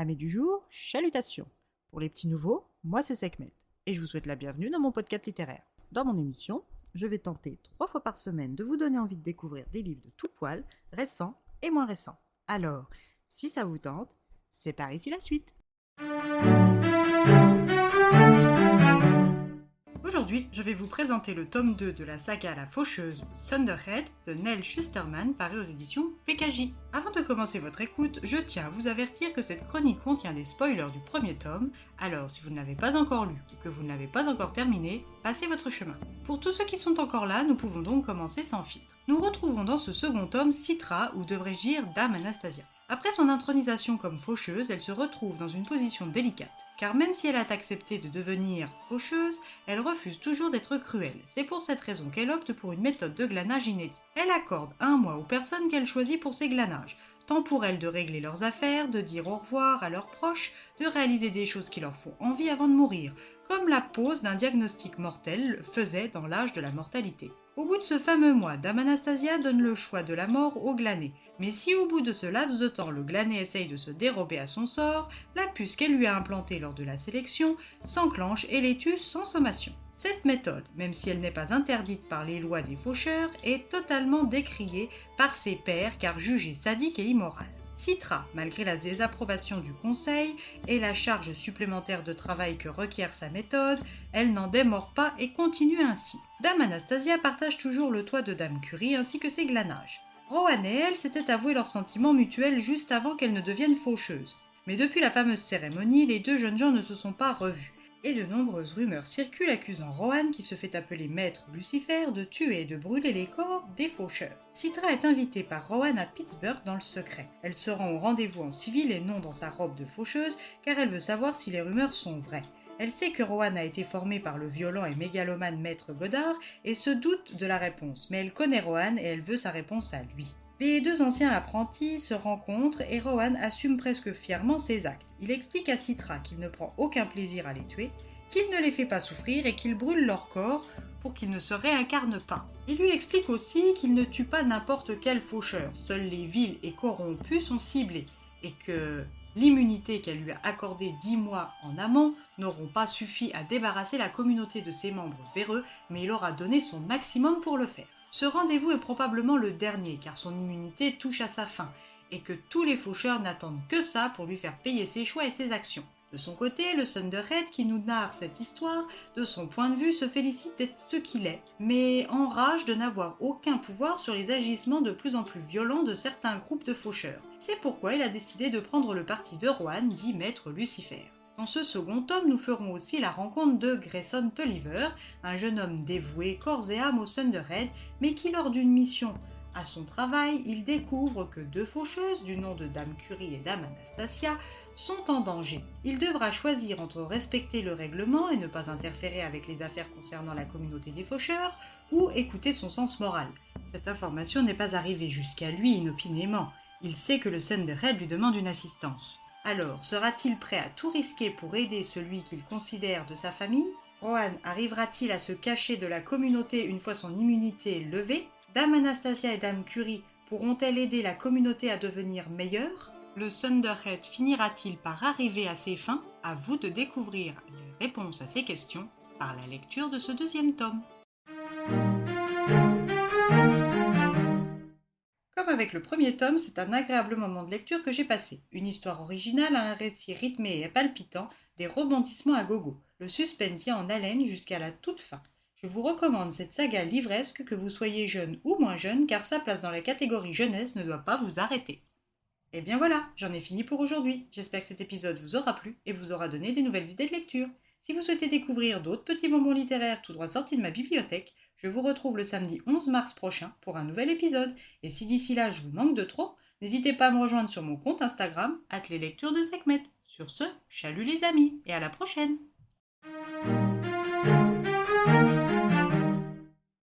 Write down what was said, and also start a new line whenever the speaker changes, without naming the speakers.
Amis du jour, chalutations. Pour les petits nouveaux, moi c'est Sekhmet et je vous souhaite la bienvenue dans mon podcast littéraire. Dans mon émission, je vais tenter 3 fois par semaine de vous donner envie de découvrir des livres de tout poil, récents et moins récents. Alors, si ça vous tente, c'est par ici la suite. Aujourd'hui, je vais vous présenter le tome 2 de la saga La Faucheuse Thunderhead de Neal Shusterman paru aux éditions PKJ. Avant de commencer votre écoute, je tiens à vous avertir que cette chronique contient des spoilers du premier tome, alors si vous ne l'avez pas encore lu ou que vous ne l'avez pas encore terminé, passez votre chemin. Pour tous ceux qui sont encore là, nous pouvons donc commencer sans filtre. Nous retrouvons dans ce second tome Citra, ou devrais-je dire Dame Anastasia. Après son intronisation comme faucheuse, elle se retrouve dans une position délicate. Car même si elle a accepté de devenir faucheuse, elle refuse toujours d'être cruelle. C'est pour cette raison qu'elle opte pour une méthode de glanage inédite. Elle accorde 1 mois aux personnes qu'elle choisit pour ses glanages. Temps pour elles de régler leurs affaires, de dire au revoir à leurs proches, de réaliser des choses qui leur font envie avant de mourir, comme la pose d'un diagnostic mortel faisait dans l'âge de la mortalité. Au bout de ce fameux mois, Dame Anastasia donne le choix de la mort au glané. Mais si au bout de ce laps de temps le glané essaye de se dérober à son sort, la puce qu'elle lui a implantée lors de la sélection s'enclenche et les tue sans sommation. Cette méthode, même si elle n'est pas interdite par les lois des faucheurs, est totalement décriée par ses pairs car jugée sadique et immorale. Citra, malgré la désapprobation du conseil et la charge supplémentaire de travail que requiert sa méthode, elle n'en démord pas et continue ainsi. Dame Anastasia partage toujours le toit de Dame Curie ainsi que ses glanages. Rohan et elle s'étaient avoués leurs sentiments mutuels juste avant qu'elle ne devienne faucheuse. Mais depuis la fameuse cérémonie, les deux jeunes gens ne se sont pas revus. Et de nombreuses rumeurs circulent accusant Rohan, qui se fait appeler Maître Lucifer, de tuer et de brûler les corps des faucheurs. Citra est invitée par Rohan à Pittsburgh dans le secret. Elle se rend au rendez-vous en civil et non dans sa robe de faucheuse, car elle veut savoir si les rumeurs sont vraies. Elle sait que Rohan a été formé par le violent et mégalomane Maître Godard et se doute de la réponse, mais elle connaît Rohan et elle veut sa réponse à lui. Les deux anciens apprentis se rencontrent et Rohan assume presque fièrement ses actes. Il explique à Citra qu'il ne prend aucun plaisir à les tuer, qu'il ne les fait pas souffrir et qu'il brûle leur corps pour qu'ils ne se réincarnent pas. Il lui explique aussi qu'il ne tue pas n'importe quel faucheur, seuls les vils et corrompus sont ciblés, et que l'immunité qu'elle lui a accordée 10 mois en amont n'auront pas suffi à débarrasser la communauté de ses membres véreux, mais il aura donné son maximum pour le faire. Ce rendez-vous est probablement le dernier, car son immunité touche à sa fin, et que tous les faucheurs n'attendent que ça pour lui faire payer ses choix et ses actions. De son côté, le Thunderhead qui nous narre cette histoire, de son point de vue, se félicite d'être ce qu'il est, mais enrage de n'avoir aucun pouvoir sur les agissements de plus en plus violents de certains groupes de faucheurs. C'est pourquoi il a décidé de prendre le parti de Rohan, dit Maître Lucifer. Dans ce second tome, nous ferons aussi la rencontre de Grayson Tolliver, un jeune homme dévoué corps et âme au Thunderhead, mais qui lors d'une mission à son travail, il découvre que 2 faucheuses, du nom de Dame Curie et Dame Anastasia, sont en danger. Il devra choisir entre respecter le règlement et ne pas interférer avec les affaires concernant la communauté des faucheurs, ou écouter son sens moral. Cette information n'est pas arrivée jusqu'à lui inopinément. Il sait que le Thunderhead lui demande une assistance. Alors, sera-t-il prêt à tout risquer pour aider celui qu'il considère de sa famille? Rohan arrivera-t-il à se cacher de la communauté une fois son immunité levée? Dame Anastasia et Dame Curie pourront-elles aider la communauté à devenir meilleure? Le Thunderhead finira-t-il par arriver à ses fins? À vous de découvrir les réponses à ces questions par la lecture de ce 2e tome. Comme avec le premier tome, c'est un agréable moment de lecture que j'ai passé. Une histoire originale, un récit rythmé et palpitant, des rebondissements à gogo. Le suspense tient en haleine jusqu'à la toute fin. Je vous recommande cette saga livresque que vous soyez jeune ou moins jeune, car sa place dans la catégorie jeunesse ne doit pas vous arrêter. Et bien voilà, j'en ai fini pour aujourd'hui. J'espère que cet épisode vous aura plu et vous aura donné des nouvelles idées de lecture. Si vous souhaitez découvrir d'autres petits bonbons littéraires tout droit sortis de ma bibliothèque, je vous retrouve le samedi 11 mars prochain pour un nouvel épisode. Et si d'ici là je vous manque de trop, n'hésitez pas à me rejoindre sur mon compte Instagram @leslecturesdeSekhmet. Sur ce, chalut les amis et à la prochaine.